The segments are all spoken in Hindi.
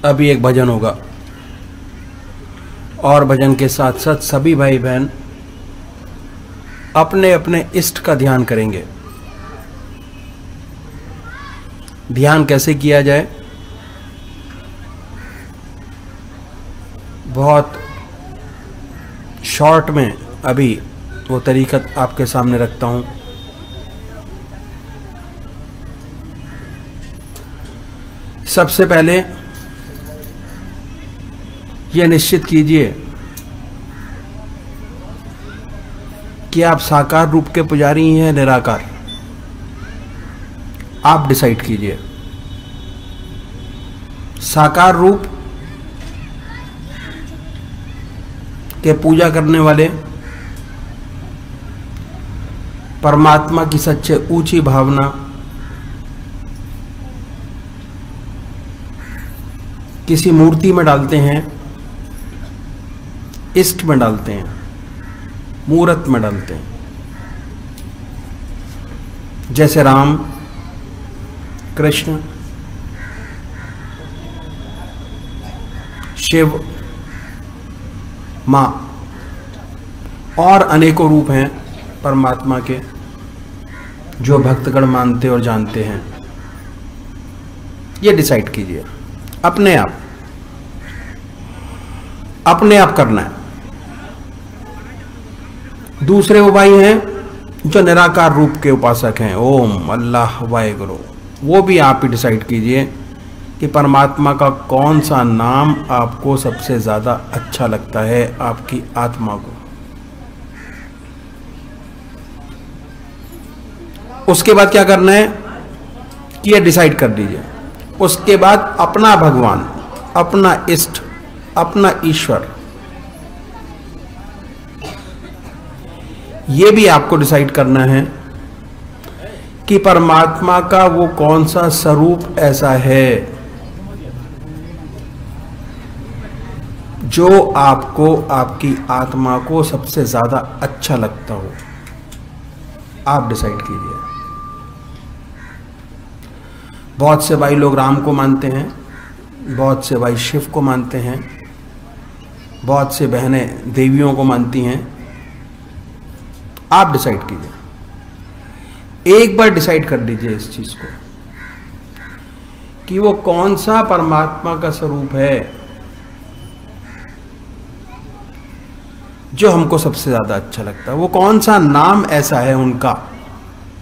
अभी एक भजन होगा और भजन के साथ साथ सभी भाई बहन अपने अपने इष्ट का ध्यान करेंगे। ध्यान कैसे किया जाए, बहुत शॉर्ट में अभी वो तरीका आपके सामने रखता हूं। सबसे पहले यह निश्चित कीजिए कि आप साकार रूप के पुजारी हैं निराकार। आप डिसाइड कीजिए। साकार रूप के पूजा करने वाले परमात्मा की सबसे ऊंची भावना किसी मूर्ति में डालते हैं, इष्ट में डालते हैं, मूर्त में डालते हैं। जैसे राम, कृष्ण, शिव, मां और अनेकों रूप हैं परमात्मा के जो भक्तगण मानते और जानते हैं। ये डिसाइड कीजिए अपने आप करना है। दूसरे वो भाई हैं जो निराकार रूप के उपासक हैं, ओम, अल्लाह, वाहेगुरु। वो भी आप ही डिसाइड कीजिए कि परमात्मा का कौन सा नाम आपको सबसे ज्यादा अच्छा लगता है आपकी आत्मा को। उसके बाद क्या करना है कि ये डिसाइड कर दीजिए। उसके बाद अपना भगवान, अपना इष्ट, अपना ईश्वर, ये भी आपको डिसाइड करना है कि परमात्मा का वो कौन सा स्वरूप ऐसा है जो आपको, आपकी आत्मा को सबसे ज्यादा अच्छा लगता हो। आप डिसाइड कीजिए। बहुत से भाई लोग राम को मानते हैं, बहुत से भाई शिव को मानते हैं, बहुत से बहनें देवियों को मानती हैं। आप डिसाइड कीजिए। एक बार डिसाइड कर दीजिए इस चीज को कि वो कौन सा परमात्मा का स्वरूप है जो हमको सबसे ज्यादा अच्छा लगता है। वो कौन सा नाम ऐसा है उनका,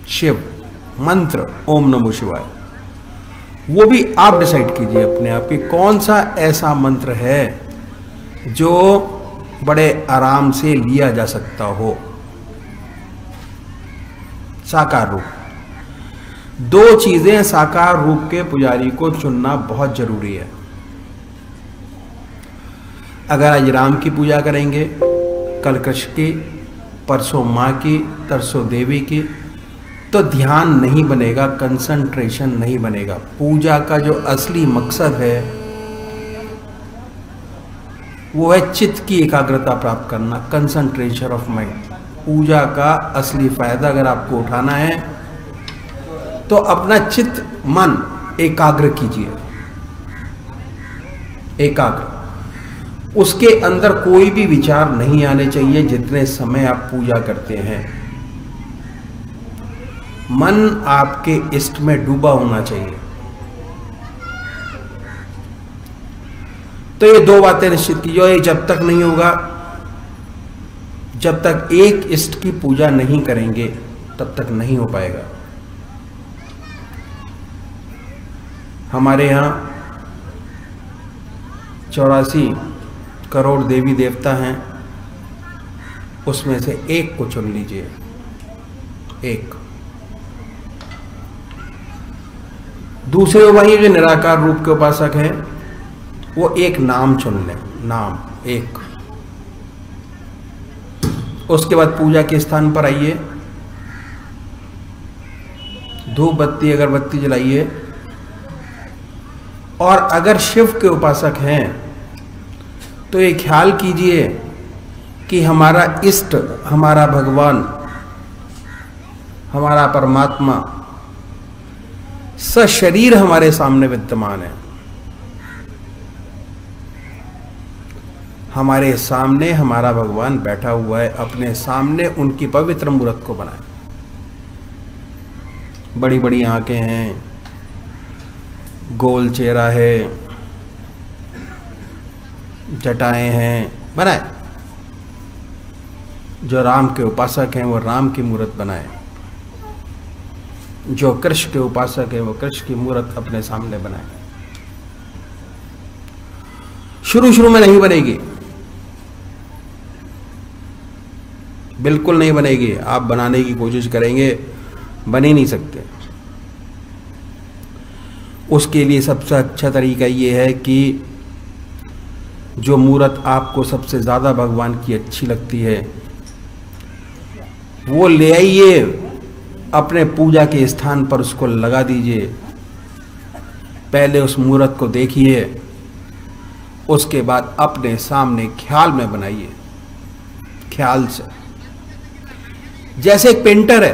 शिव मंत्र ओम नमो शिवाय, वो भी आप डिसाइड कीजिए अपने आप कि कौन सा ऐसा मंत्र है जो बड़े आराम से लिया जा सकता हो। साकार रूप। दो चीजें साकार रूप के पुजारी को चुनना बहुत जरूरी है। अगर आज राम की पूजा करेंगे, कल कृष्ण की, परसों मां की, तरसों देवी की, तो ध्यान नहीं बनेगा, कंसंट्रेशन नहीं बनेगा। पूजा का जो असली मकसद है वो है चित्त की एकाग्रता प्राप्त करना, कंसंट्रेशन ऑफ माइंड। पूजा का असली फायदा अगर आपको उठाना है तो अपना चित्त, मन एकाग्र कीजिए। एकाग्र, उसके अंदर कोई भी विचार नहीं आने चाहिए जितने समय आप पूजा करते हैं। मन आपके इष्ट में डूबा होना चाहिए। तो ये दो बातें निश्चित कीजिए। ये जब तक नहीं होगा, जब तक एक इष्ट की पूजा नहीं करेंगे तब तक नहीं हो पाएगा। हमारे यहां 84 करोड़ देवी देवता हैं, उसमें से एक को चुन लीजिए। एक। दूसरे भाई जो निराकार रूप के उपासक हैं वो एक नाम चुन लें, नाम एक। उसके बाद पूजा के स्थान पर आइए, धूप बत्ती अगरबत्ती जलाइए। और अगर शिव के उपासक हैं तो ये ख्याल कीजिए कि हमारा इष्ट, हमारा भगवान, हमारा परमात्मा सशरीर हमारे सामने विद्यमान है। हमारे सामने हमारा भगवान बैठा हुआ है, अपने सामने उनकी पवित्र मूर्त को बनाए। बड़ी बड़ी आंखें हैं, गोल चेहरा है, जटाएं हैं, बनाए। जो राम के उपासक हैं वो राम की मूर्त बनाए, जो कृष्ण के उपासक हैं वो कृष्ण की मूर्त अपने सामने बनाए। शुरू शुरू में नहीं बनेगी, बिल्कुल नहीं बनेगी। आप बनाने की कोशिश करेंगे, बन ही नहीं सकते। उसके लिए सबसे अच्छा तरीका ये है कि जो मूर्त आपको सबसे ज़्यादा भगवान की अच्छी लगती है वो ले आइए, अपने पूजा के स्थान पर उसको लगा दीजिए। पहले उस मूर्त को देखिए, उसके बाद अपने सामने ख्याल में बनाइए, ख्याल से। जैसे एक पेंटर है,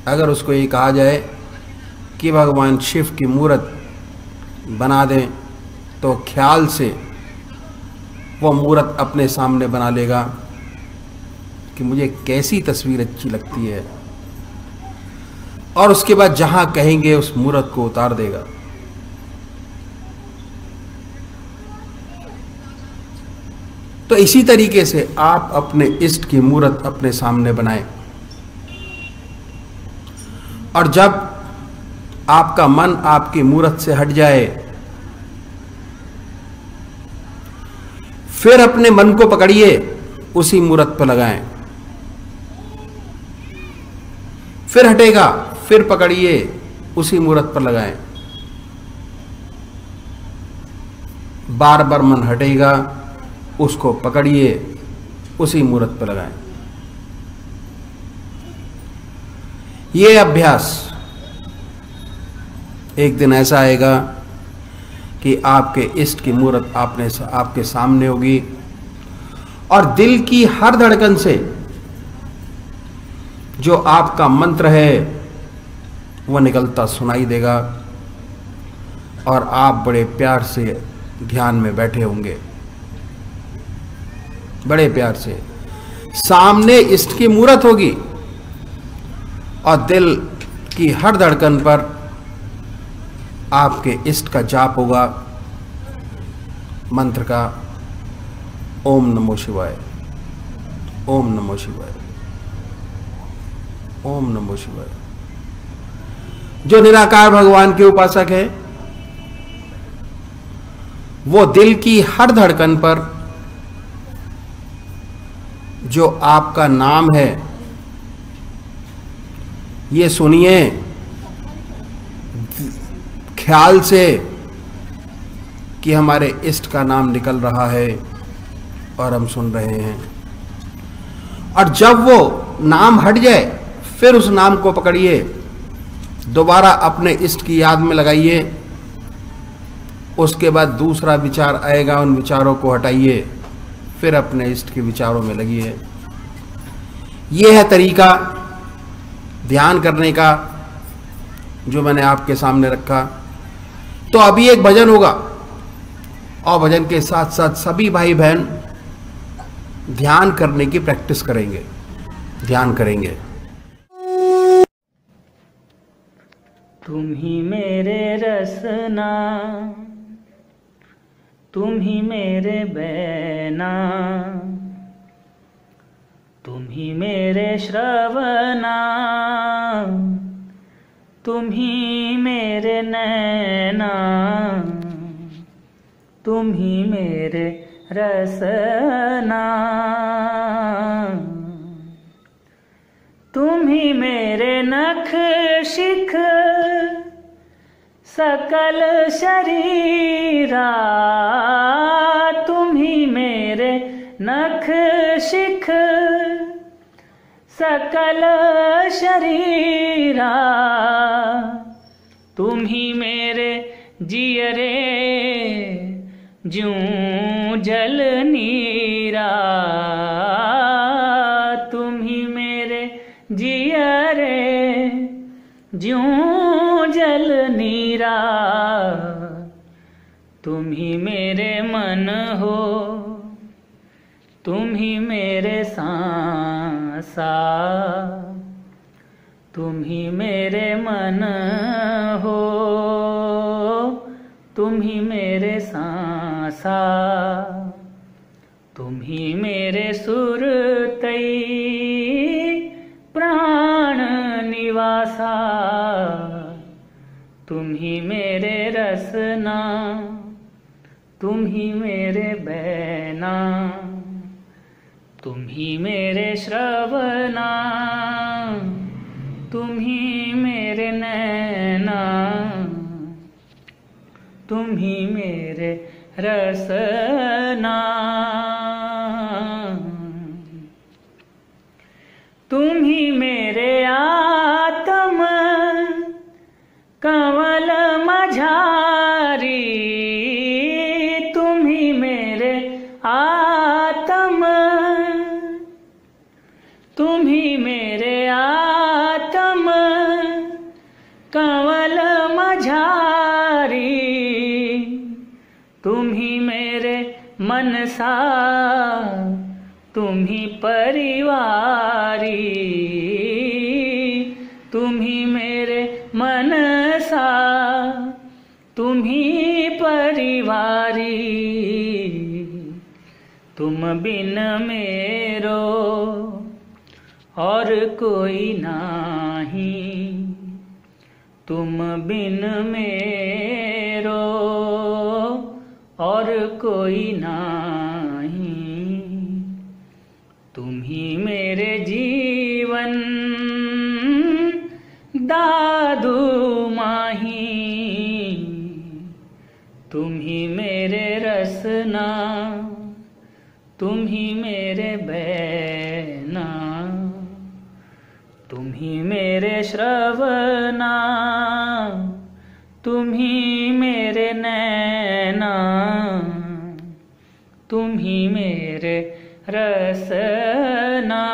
अगर उसको ये कहा जाए कि भगवान शिव की मूर्त बना दें तो ख्याल से वो मूर्त अपने सामने बना लेगा कि मुझे कैसी तस्वीर अच्छी लगती है, और उसके बाद जहां कहेंगे उस मूर्त को उतार देगा। तो इसी तरीके से आप अपने इष्ट की मूर्त अपने सामने बनाएं, और जब आपका मन आपकी मूर्त से हट जाए, फिर अपने मन को पकड़िए, उसी मूर्त पर लगाएं। फिर हटेगा, फिर पकड़िए, उसी मूर्त पर लगाएं। बार बार मन हटेगा, उसको पकड़िए, उसी मूर्त पर लगाएं। ये अभ्यास एक दिन ऐसा आएगा कि आपके इष्ट की मूर्त आपके सामने होगी, और दिल की हर धड़कन से जो आपका मंत्र है वह निकलता सुनाई देगा, और आप बड़े प्यार से ध्यान में बैठे होंगे। बड़े प्यार से सामने इष्ट की मूर्त होगी, और दिल की हर धड़कन पर आपके इष्ट का जाप होगा, मंत्र का, ओम नमो शिवाय, ओम नमो शिवाय, ओम नमो शिवाय। जो निराकार भगवान के उपासक है वो दिल की हर धड़कन पर जो आपका नाम है ये सुनिए ख्याल से कि हमारे इष्ट का नाम निकल रहा है और हम सुन रहे हैं। और जब वो नाम हट जाए फिर उस नाम को पकड़िए, दोबारा अपने इष्ट की याद में लगाइए। उसके बाद दूसरा विचार आएगा, उन विचारों को हटाइए, फिर अपने इष्ट के विचारों में लगिए। यह है तरीका ध्यान करने का जो मैंने आपके सामने रखा। तो अभी एक भजन होगा, और भजन के साथ साथ सभी भाई बहन ध्यान करने की प्रैक्टिस करेंगे, ध्यान करेंगे। तुम ही मेरे रसना, तुम ही मेरे बैना, तुम ही मेरे श्रवणा, तुम ही मेरे नैना, तुम ही मेरे रसना, तुम ही मेरे नख शिख सकल शरीरा, तुम ही मेरे नख शिख सकल शरीरा, तुम ही मेरे जियरे ज्यों जल नीरा, तुम ही मेरे जियरे ज्यों जल नीरा, तुम ही मेरे मन हो, तुम ही मेरे सांसा, तुम ही मेरे मन हो, तुम ही मेरे सांसा, तुम ही मेरे सुरतई प्राण निवासा, तुम ही मेरे रसना, तुम ही मेरे बैना, तुम ही मेरे श्रवणा, तुम ही मेरे नैना, तुम ही मेरे रसना, तुम ही मेरे आत्म कंवल मझारी, तुम ही मेरे आत्म, तुम ही मेरे आत्म कंवल मझारी, तुम ही मेरे मनसा, तुम ही परिवारी, तुम ही मेरे मनसा, तुम ही परिवारी, तुम बिन मेरो और कोई नाही, तुम बिन मेरो और कोई नाही, तुम ही मेरे जीवन दादू माही, तुम ही मेरे रसना, तुम ही मेरे बैना, तुम ही मेरे श्रवणा, तुम ही मेरे नैना, तुम ही मेरे रसना।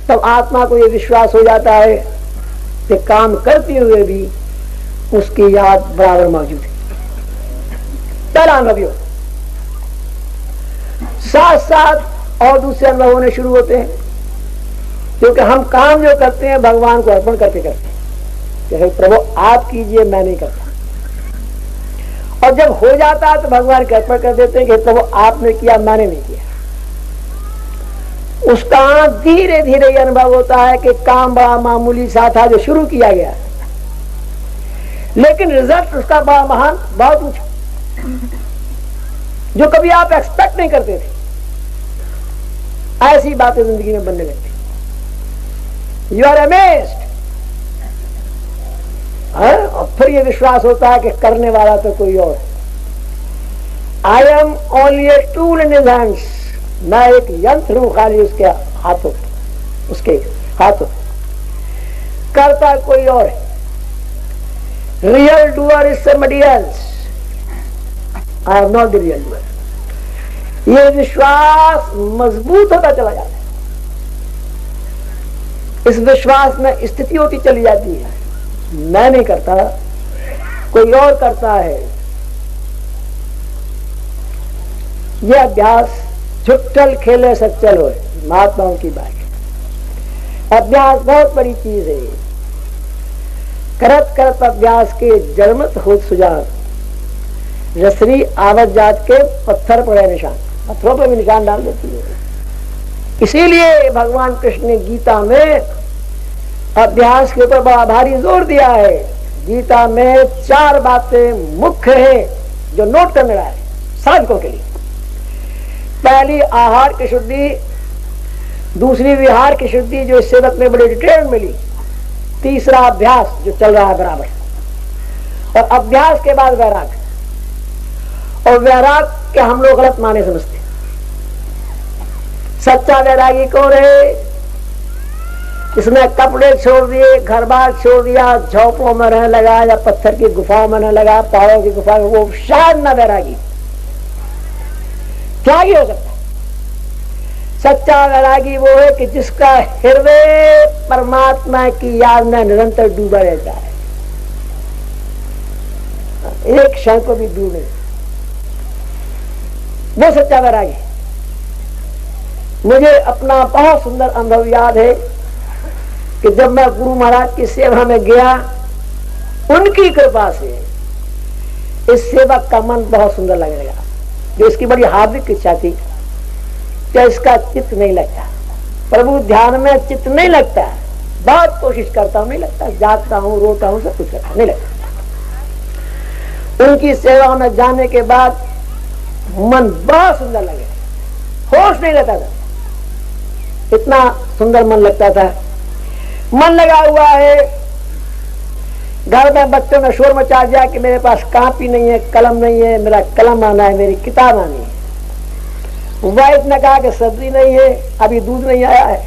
तब आत्मा को ये विश्वास हो जाता है कि काम करते हुए भी उसकी याद बराबर मौजूद है। पहला अनुभव हो, साथ साथ और दूसरे अनुभव होने शुरू होते हैं, क्योंकि हम काम जो करते हैं भगवान को अर्पण करके करते हैं कि प्रभु आप कीजिए, मैं नहीं करता। और जब हो जाता है तो भगवान को अर्पण कर देते हैं कि प्रभु आपने किया, मैंने नहीं किया। उसका धीरे धीरे यह अनुभव होता है कि काम बड़ा मामूली सा था जो शुरू किया गया, लेकिन रिजल्ट उसका बड़ा महान, बहुत ऊंचा, जो कभी आप एक्सपेक्ट नहीं करते थे। ऐसी बातें जिंदगी में बनने लगती, यू आर अमेज्ड। और फिर ये विश्वास होता है कि करने वाला तो कोई और है। I am only a tool in his hands, मैं एक यंत्र हूं खाली उसके हाथों, उसके हाथों, करता कोई और है। Real doer is somebody else, I am not the real doer. ये विश्वास मजबूत होता चला जाता है, इस विश्वास में स्थिति होती चली जाती है, मैं नहीं करता, कोई और करता है। यह अभ्यास छुट्टल खेले सच्चल हो, महात्माओं की बात है। अभ्यास बहुत बड़ी चीज है। करत करत अभ्यास के जन्मत होत सुजान, रसरी आवत जात के पत्थर पड़े निशान, पत्थरों पर भी निशान डाल देती है। इसीलिए भगवान कृष्ण ने गीता में अभ्यास के ऊपर बड़ा भारी जोर दिया है। गीता में 4 बातें मुख्य हैं जो नोट करने रहा है साधकों के लिए। पहली आहार की शुद्धि, दूसरी विहार की शुद्धि जो इस सेवक में बड़ी डिटेल मिली, तीसरा अभ्यास जो चल रहा है बराबर, और अभ्यास के बाद वैराग। और वैराग के हम लोग गलत माने समझते हैं। सच्चा वैरागी कौन है? इसने कपड़े छोड़ दिए, घर बार छोड़ दिया, झोंपड़ों में रहने लगा या पत्थर की गुफाओं में रहने लगा, पहाड़ों की गुफा में, वो शायद न वैरागी। क्या ही हो सकता है? सच्चा वैरागी वो है कि जिसका हृदय परमात्मा की याद में निरंतर डूबा रहता है, एक क्षण को भी डूबे, वो सच्चा वैरागी। मुझे अपना बहुत सुंदर अनुभव याद है कि जब मैं गुरु महाराज की सेवा में गया, उनकी कृपा से इस सेवक का मन बहुत सुंदर लगने लगा, जो इसकी बड़ी हार्दिक इच्छा थी कि इसका चित्त नहीं लगता, प्रभु ध्यान में चित्त नहीं लगता, बहुत कोशिश करता हूं नहीं लगता, जागता हूं, रोता हूं, सब कुछ करता नहीं लगता। उनकी सेवा में जाने के बाद मन बहुत सुंदर लगे, होश नहीं रहता था, इतना सुंदर मन लगता था। मन लगा हुआ है, घर में बच्चों ने शोर मचा दिया कि मेरे पास कापी नहीं है, कलम नहीं है, मेरा कलम आना है, मेरी किताब आनी है। वाइफ ने कहा कि सब्जी नहीं है, अभी दूध नहीं आया है।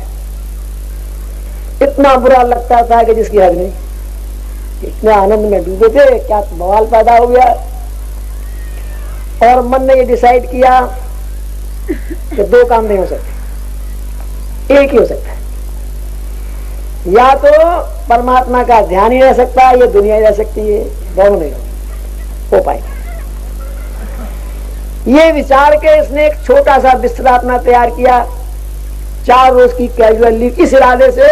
इतना बुरा लगता था कि जिसकी हद नहीं। इतने आनंद में डूबे थे, क्या बवाल पैदा हो गया। और मन ने ये डिसाइड किया कि 2 काम नहीं हो सकते, एक ही हो सकता है। या तो परमात्मा का ध्यान ही रह सकता है, ये दुनिया ही रह सकती है, दोनों नहीं हो पाएगा। ये विचार के इसने एक छोटा सा बिस्तर अपना तैयार किया, 4 रोज की कैजुअल लीव, इस इरादे से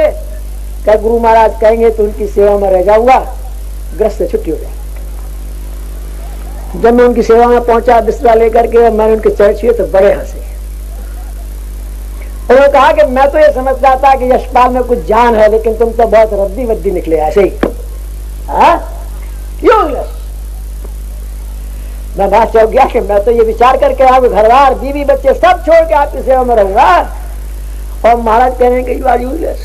क्या गुरु महाराज कहेंगे तो उनकी सेवा में रह जाऊंगा, ग्रस्त से छुट्टी हो जाए। जब मैं उनकी सेवा में पहुंचा बिस्तरा लेकर के, मैंने उनके चरण छुए तो बड़े हंसे। उन्होंने कहा कि मैं तो ये समझता था कि यशपाल में कुछ जान है, लेकिन तुम तो बहुत रद्दी वद्दी निकले ऐसे ही। यूजलेस। मैं बात चौक गया कि मैं तो ये विचार करके आया, घरवार बीवी बच्चे सब छोड़ के आपकी सेवा में रहूंगा, और महाराज कह रहे हैं कि यू आर यूजलेस,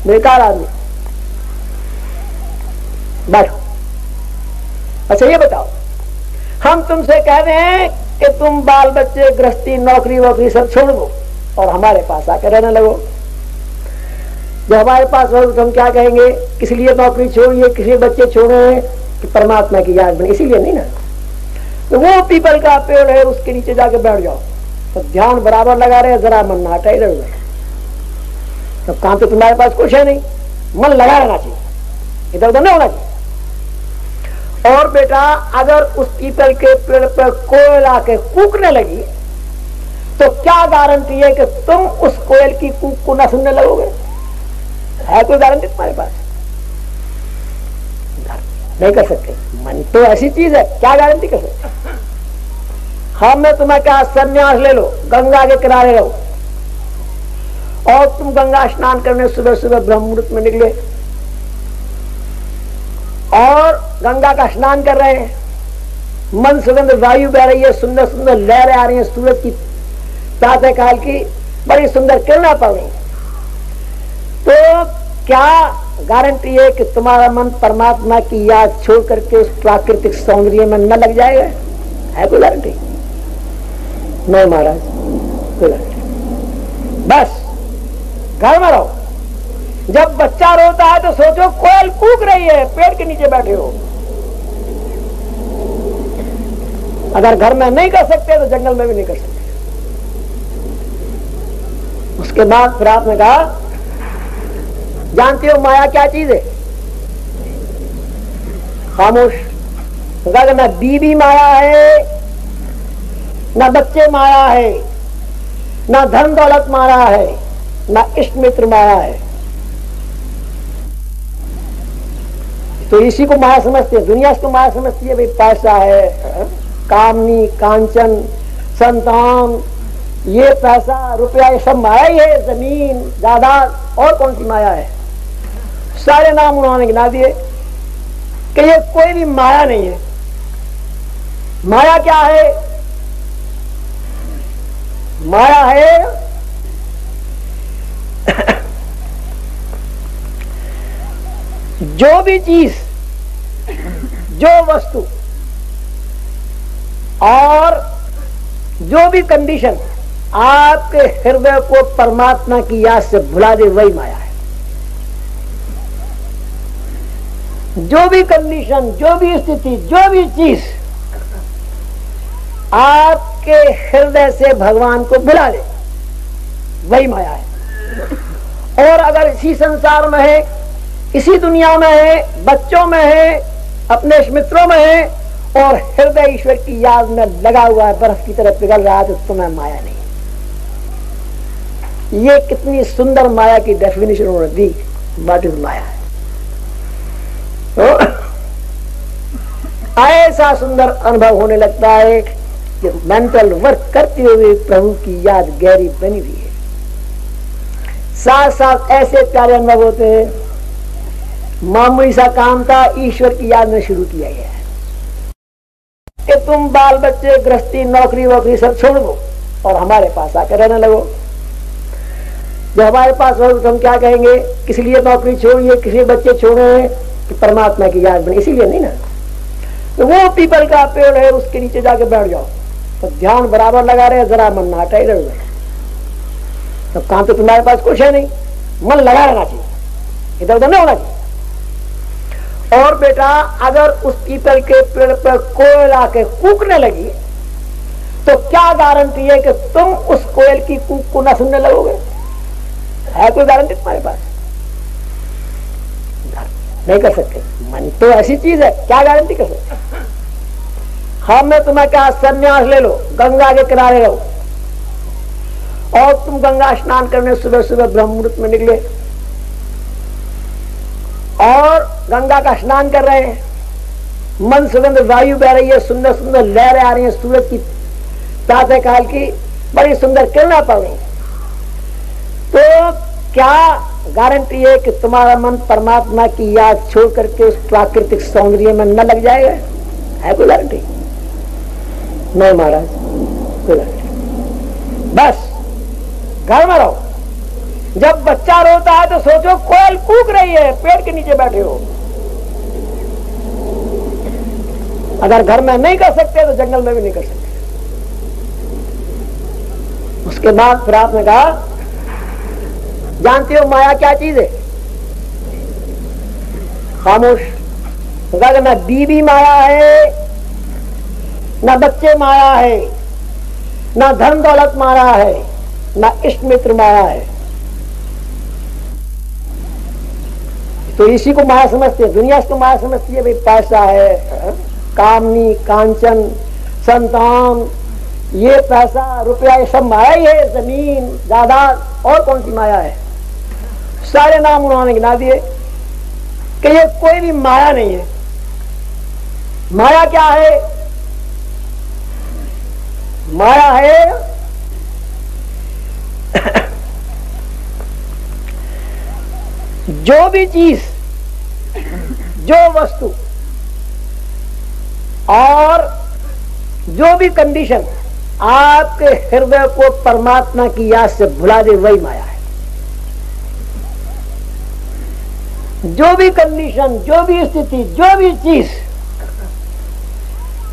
बेकार आदमी। बैठो। अच्छा ये बताओ, हम तुमसे कह रहे हैं कि तुम बाल बच्चे गृहस्थी नौकरी वोकरी सब छोड़ दो और हमारे पास आकर रहने लगो। जब हमारे पास रहो तो हम क्या कहेंगे, किस लिए नौकरी छोड़िए, किस लिए बच्चे छोड़े, कि परमात्मा की याद बने, इसीलिए नहीं ना। तो वो पीपल का पेड़ है, उसके नीचे जाके बैठ जाओ, तो ध्यान बराबर लगा रहे, जरा मन ना हटा, इधर उधर तो काम तो तुम्हारे पास कुछ है नहीं, मन लगा रहना चाहिए, इधर उधर नहीं होना चाहिए। और बेटा अगर उस पीपल के पेड़ पर कोयल आके कूकने लगी तो क्या गारंटी है कि तुम उस कोयल की कूक को ना सुनने लगोगे? है कोई गारंटी तुम्हारे पास? नहीं कर सकते। मन तो ऐसी चीज है, क्या गारंटी कर सकते? हमने तुम्हें कहा संन्यास ले लो, गंगा के किनारे रहो, और तुम गंगा स्नान करने सुबह सुबह ब्रह्म मुहूर्त में निकले और गंगा का स्नान कर रहे हैं, मन सुगंध वायु बह रही है, सुंदर सुंदर लहरें आ रही हैं, सूरज की प्रातः काल की बड़ी सुंदर किरणें पड़ रही, तो क्या गारंटी है कि तुम्हारा मन परमात्मा की याद छोड़ करके उस प्राकृतिक सौंदर्य में न लग जाएगा? है कोई गारंटी? नहीं महाराज, कोई गारंटी। बस घर में रहो, जब बच्चा रोता है तो सोचो कोयल कूक रही है, पेड़ के नीचे बैठे हो। अगर घर में नहीं कर सकते तो जंगल में भी नहीं कर सकते। उसके बाद फिर आपने कहा जानते हो माया क्या चीज है? खामोश। तो कहा ना बीवी माया है, ना बच्चे माया है, ना धन दौलत माया है, ना इष्ट मित्र माया है। तो इसी को माया समझते हैं, दुनिया इसको माया समझती है। भाई पैसा है, कामनी, कांचन, संतान, ये पैसा रुपया ये सब माया ही है, जमीन जायदाद, और कौन सी माया है? सारे नाम उन्होंने गिना दिए कि ये कोई भी माया नहीं है। माया क्या है? माया है जो भी चीज, जो वस्तु और जो भी कंडीशन आपके हृदय को परमात्मा की याद से भुला दे, वही माया है। जो भी कंडीशन, जो भी स्थिति, जो भी चीज आपके हृदय से भगवान को भुला दे, वही माया है। और अगर इसी संसार में है, इसी दुनिया में है, बच्चों में है, अपने मित्रों में है, और हृदय ईश्वर की याद में लगा हुआ है, बर्फ की तरह पिघल रहा है, तो तुम्हें माया नहीं। ये कितनी सुंदर माया की डेफिनेशन उन्होंने दी, व्हाट इज माया है। तो ऐसा सुंदर अनुभव होने लगता है कि मेंटल वर्क करते हुए प्रभु की याद गहरी बनी हुई है। साथ साथ ऐसे प्यारे अनुभव होते हैं, मामूली सा काम था, ईश्वर की याद में शुरू किया गया है कि तुम बाल बच्चे, गृहस्थी, नौकरी वोकरी सब छोड़ दो और हमारे पास आकर रहने लगो। जब हमारे पास हो तो हम क्या कहेंगे? किस लिए नौकरी छोड़िए, किस लिए बच्चे छोड़े हैं? कि परमात्मा की याद बनी, इसीलिए नहीं ना। तो वो पीपल का पेड़ है, उसके नीचे जाके बैठ जाओ, तो ध्यान बराबर लगा रहे, जरा मन ना हटा इधर उधर। तो काम तो तुम्हारे पास कुछ है नहीं, मन लगा रहना चाहिए, इधर उधर नहीं होना चाहिए। और बेटा अगर उस पीपल के पेड़ पर कोयल आके कूकने लगी तो क्या गारंटी है कि तुम उस कोयल की कूक को ना सुनने लगोगे? है कोई गारंटी तुम्हारे पास? नहीं कर सकते। मन तो ऐसी चीज है, क्या गारंटी कर सकते? हमने तुम्हें कहा संन्यास ले लो, गंगा के किनारे रहो, और तुम गंगा स्नान करने सुबह सुबह ब्रह्म मुहूर्त में निकले और गंगा का स्नान कर रहे हैं, मन सुगंध वायु बह रही है, सुंदर सुंदर लहरें आ रही हैं, सूरज की प्रातः काल की बड़ी सुंदर किरणें पड़ रही, तो क्या गारंटी है कि तुम्हारा मन परमात्मा की याद छोड़ करके उस प्राकृतिक सौंदर्य में न लग जाएगा? है कोई गारंटी? नहीं महाराज, कोई गारंटी। बस घर में रहो, जब बच्चा रोता है तो सोचो कोयल कूक रही है, पेड़ के नीचे बैठे हो। अगर घर में नहीं कर सकते तो जंगल में भी नहीं कर सकते। उसके बाद फिर आपने कहा जानते हो माया क्या चीज है? खामोश। तो कहा ना बीवी माया है, ना बच्चे माया है, ना धन दौलत माया है, ना इष्ट मित्र माया है। तो इसी को माया समझते हैं, दुनिया इसको माया समझती है। भाई पैसा है, कामनी, कांचन, संतान, ये पैसा रुपया ये सब माया ही है, जमीन जायदाद, और कौन सी माया है? सारे नाम उन्होंने गिना दिए कि ये कोई भी माया नहीं है। माया क्या है? माया है जो भी चीज, जो वस्तु और जो भी कंडीशन आपके हृदय को परमात्मा की याद से भुला दे, वही माया है। जो भी कंडीशन, जो भी स्थिति, जो भी चीज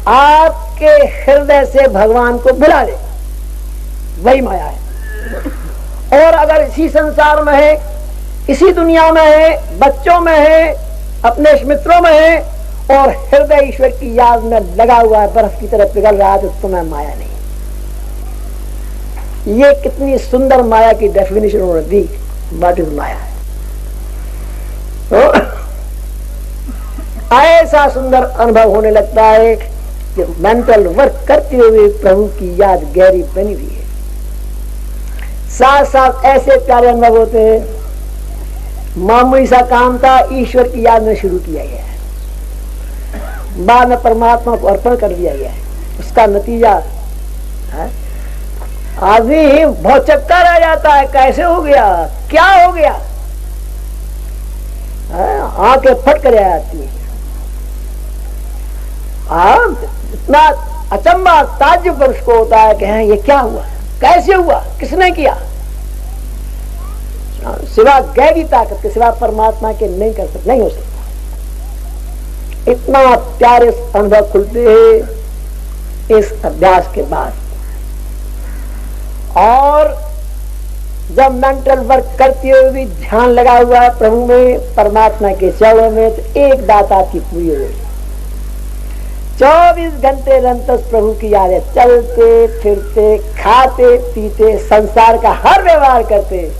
आपके हृदय से भगवान को भुला दे, वही माया है। और अगर इसी संसार में है, इसी दुनिया में है, बच्चों में है, अपने मित्रों में है, और हृदय ईश्वर की याद में लगा हुआ है, बर्फ की तरह पिघल रहा है, तो तुम्हें माया नहीं। ये कितनी सुंदर माया की डेफिनेशन उन्होंने दी, व्हाट इज माया। तो ऐसा सुंदर अनुभव होने लगता है कि मेंटल वर्क करते हुए प्रभु की याद गहरी बनी हुई है। साथ साथ ऐसे प्यारे अनुभव होते हैं, मामूली सा काम था, ईश्वर की याद में शुरू किया गया है, बाद में परमात्मा को अर्पण कर दिया गया है। उसका नतीजा है आदमी बहुत चक्का रह जाता है, कैसे हो गया, क्या हो गया, आंखें फट कर आती है। इतना अचंबा ताज्जुब उसको होता है कि ये क्या हुआ, कैसे हुआ, किसने किया। सिवा गहरी ताकत के, सिवा परमात्मा के नहीं कर सकते, नहीं हो सकता। इतना प्यारे अनुभव खुलते हैं इस अभ्यास के बाद। और जब मेंटल वर्क करते हुए भी ध्यान लगा हुआ है प्रभु में, परमात्मा के चरणों में, तो एक बात आपकी पूरी हो गई। 24 घंटे निरंतर प्रभु की याद है, चलते फिरते, खाते पीते, संसार का हर व्यवहार करते,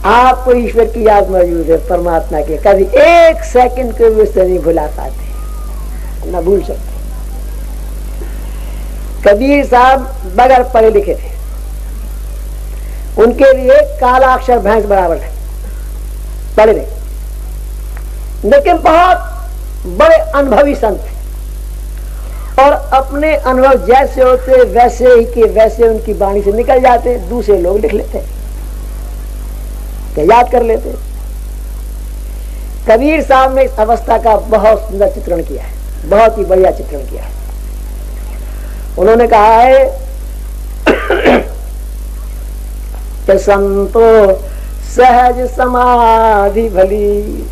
आपको ईश्वर की याद मौजूद है, परमात्मा के। कभी एक सेकंड को भी उससे नहीं भुला पाते, न भूल सकते। कबीर साहब बगैर पढ़े लिखे थे, उनके लिए काला अक्षर भैंस बराबर है, पढ़े नहीं, लेकिन बहुत बड़े अनुभवी संत थे। और अपने अनुभव जैसे होते वैसे ही के वैसे उनकी वाणी से निकल जाते, दूसरे लोग लिख लेते, याद कर लेते। कबीर साहब ने इस अवस्था का बहुत सुंदर चित्रण किया है, बहुत ही बढ़िया चित्रण किया है। उन्होंने कहा है कि संतो सहज समाधि भली,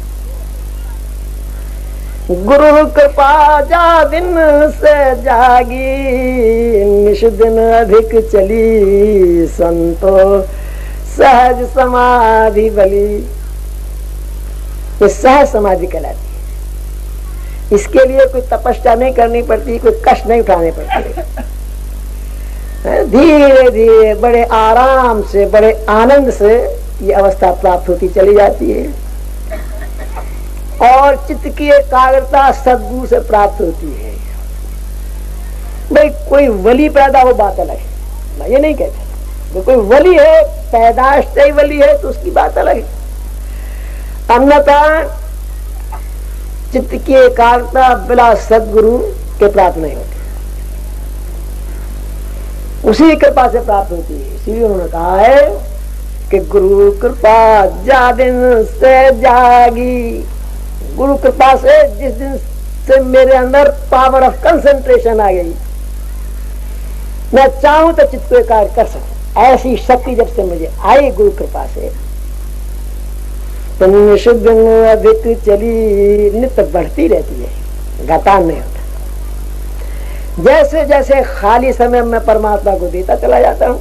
गुरु कृपा जा दिन से जागी, निश दिन अधिक चली, संतो सहज समाधि भली। ये सहज समाधि कहलाती है। इसके लिए कोई तपस्या नहीं करनी पड़ती, कोई कष्ट नहीं उठाने पड़ते, धीरे धीरे बड़े आराम से, बड़े आनंद से ये अवस्था प्राप्त होती चली जाती है। और चित्त की एकाग्रता सद्गुरु से प्राप्त होती है। भाई कोई वली पैदा हो बात अलग है, मैं ये नहीं कहता कोई वली है, पैदाश से ही वली है तो उसकी बात अलग है। अन्यथा चित्त की एकाग्रता बिना सद्गुरु के प्राप्त नहीं होती, उसी कृपा से प्राप्त होती है। इसीलिए उन्होंने कहा है कि गुरु कृपा जा दिन से जागी, गुरु कृपा से जिस दिन से मेरे अंदर पावर ऑफ कंसंट्रेशन आ गई, मैं चाहूं तो चित्त को एकाग्र कर सकूं, ऐसी शक्ति जब से मुझे आई गुरु कृपा से, तो निषिद्ध अधिक चली, नित्य बढ़ती रहती है, घटान नहीं होता। जैसे जैसे खाली समय में परमात्मा को देता चला जाता हूं,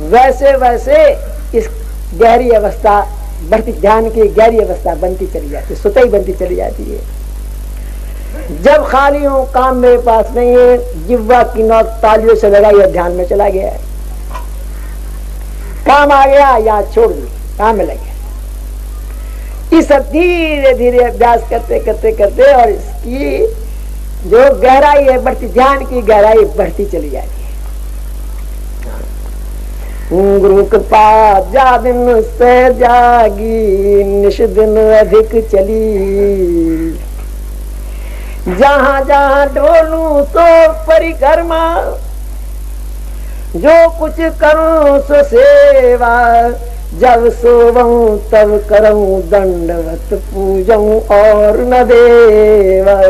वैसे वैसे इस गहरी अवस्था बढ़ती, ध्यान की गहरी अवस्था बनती चली जाती है, सुतई बनती चली जाती है। जब खाली हूं, काम मेरे पास नहीं है, जिह्वा की नोक तालियों से लगाई और ध्यान में चला गया है, काम आ गया याद छोड़ दी, काम में लगे। ये सब धीरे धीरे अभ्यास करते करते करते और इसकी जो गहराई है बढ़ती, ध्यान की गहराई बढ़ती चली जाती है। गुरु कृपा जा दिन से जागी, निश दिन अधिक चली, जहां जहां डोलू सो परिक्रमा, जो कुछ करूं सो सेवा, जब सोवूं तब करूं दंडवत पूजूं और न देवा।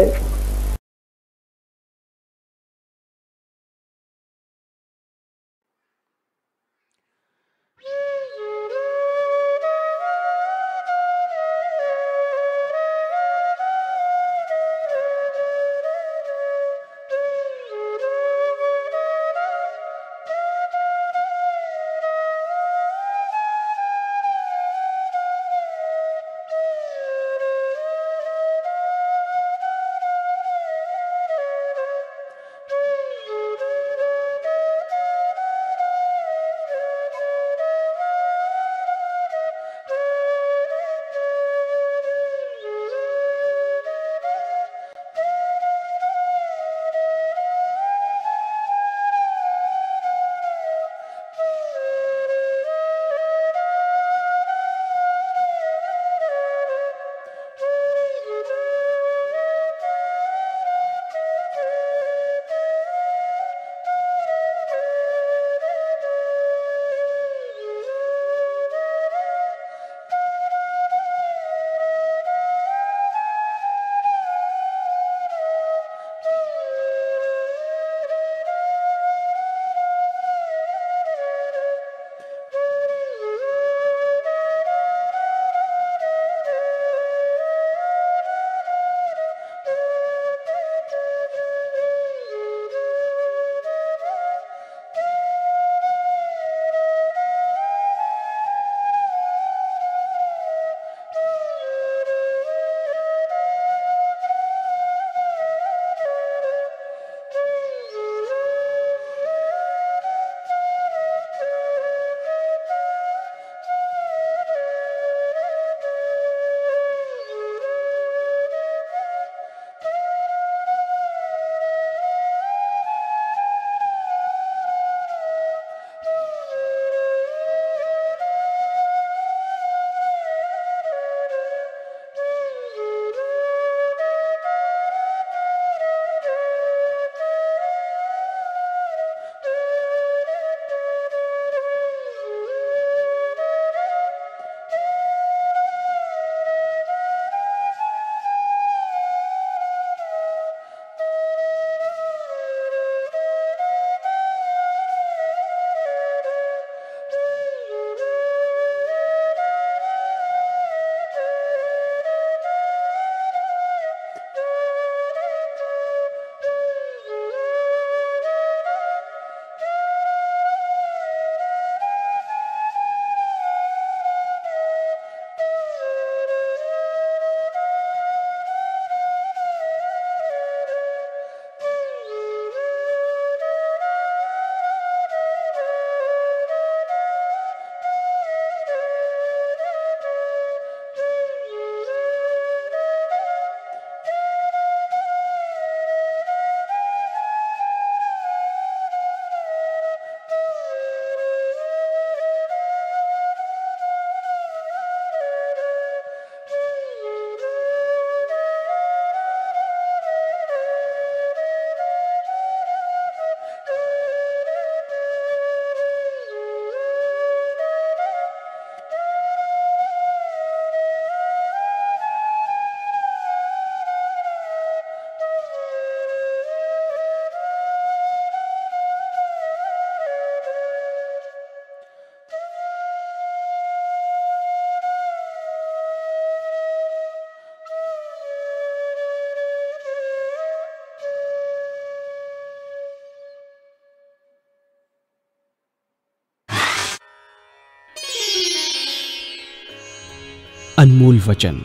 अनमोल वचन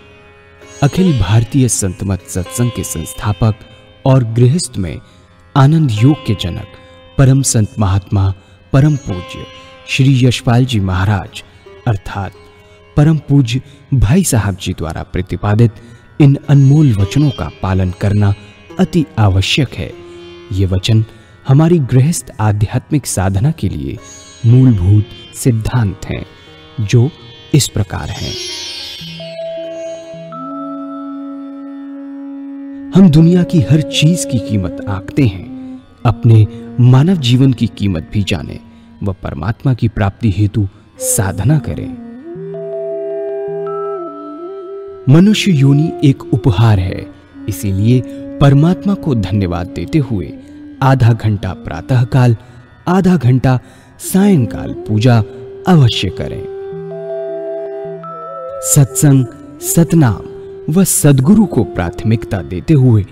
अखिल भारतीय संत मत सत्संग के संस्थापक और गृहस्थ में आनंद योग के जनक परम संत महात्मा परम पूज्य श्री यशपाल जी महाराज अर्थात परम पूज्य भाई साहब जी द्वारा प्रतिपादित इन अनमोल वचनों का पालन करना अति आवश्यक है। ये वचन हमारी गृहस्थ आध्यात्मिक साधना के लिए मूलभूत सिद्धांत हैं, जो इस प्रकार हैं। हम दुनिया की हर चीज की कीमत आंकते हैं, अपने मानव जीवन की कीमत भी जाने व परमात्मा की प्राप्ति हेतु साधना करें। मनुष्य योनि एक उपहार है, इसीलिए परमात्मा को धन्यवाद देते हुए आधा घंटा प्रातःकाल, आधा घंटा सायंकाल पूजा अवश्य करें। सत्संग, सतनाम व सद्गुरु को प्राथमिकता देते हुए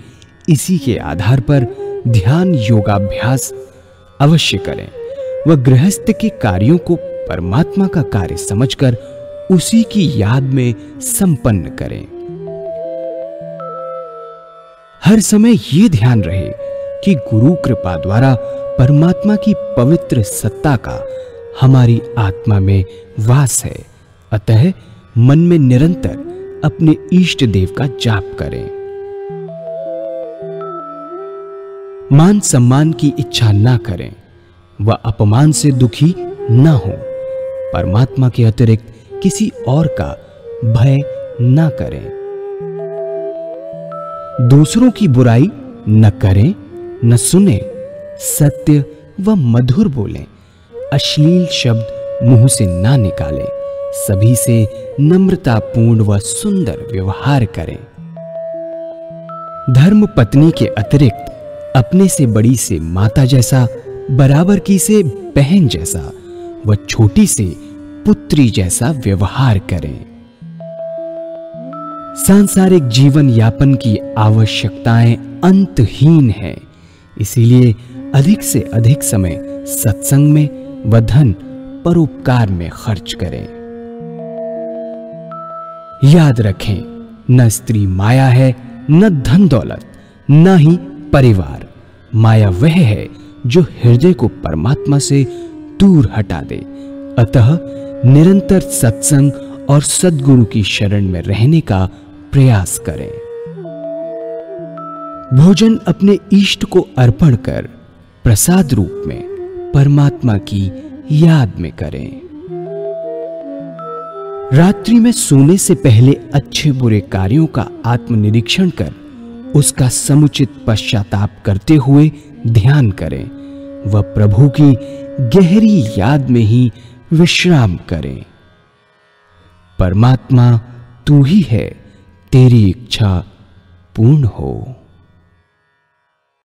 इसी के आधार पर ध्यान योगाभ्यास अवश्य करें व गृहस्थ के कार्यों को परमात्मा का कार्य समझकर उसी की याद में संपन्न करें। हर समय ये ध्यान रहे कि गुरु कृपा द्वारा परमात्मा की पवित्र सत्ता का हमारी आत्मा में वास है, अतः मन में निरंतर अपने इष्ट देव का जाप करें। मान सम्मान की इच्छा ना करें व अपमान से दुखी ना हो। परमात्मा के अतिरिक्त किसी और का भय ना करें। दूसरों की बुराई न करें, न सुने, सत्य व मधुर बोलें, अश्लील शब्द मुंह से ना निकालें, सभी से नम्रतापूर्ण व सुंदर व्यवहार करें। धर्म पत्नी के अतिरिक्त अपने से बड़ी से माता जैसा, बराबर की से बहन जैसा व छोटी से पुत्री जैसा व्यवहार करें। सांसारिक जीवन यापन की आवश्यकताएं अंतहीन हैं, इसीलिए अधिक से अधिक समय सत्संग में व धन परोपकार में खर्च करें। याद रखें, न स्त्री माया है, न धन दौलत, न ही परिवार। माया वह है जो हृदय को परमात्मा से दूर हटा दे। अतः निरंतर सत्संग और सद्गुरु की शरण में रहने का प्रयास करें। भोजन अपने इष्ट को अर्पण कर प्रसाद रूप में परमात्मा की याद में करें। रात्रि में सोने से पहले अच्छे बुरे कार्यों का आत्मनिरीक्षण कर उसका समुचित पश्चाताप करते हुए ध्यान करें व प्रभु की गहरी याद में ही विश्राम करें। परमात्मा तू ही है, तेरी इच्छा पूर्ण हो।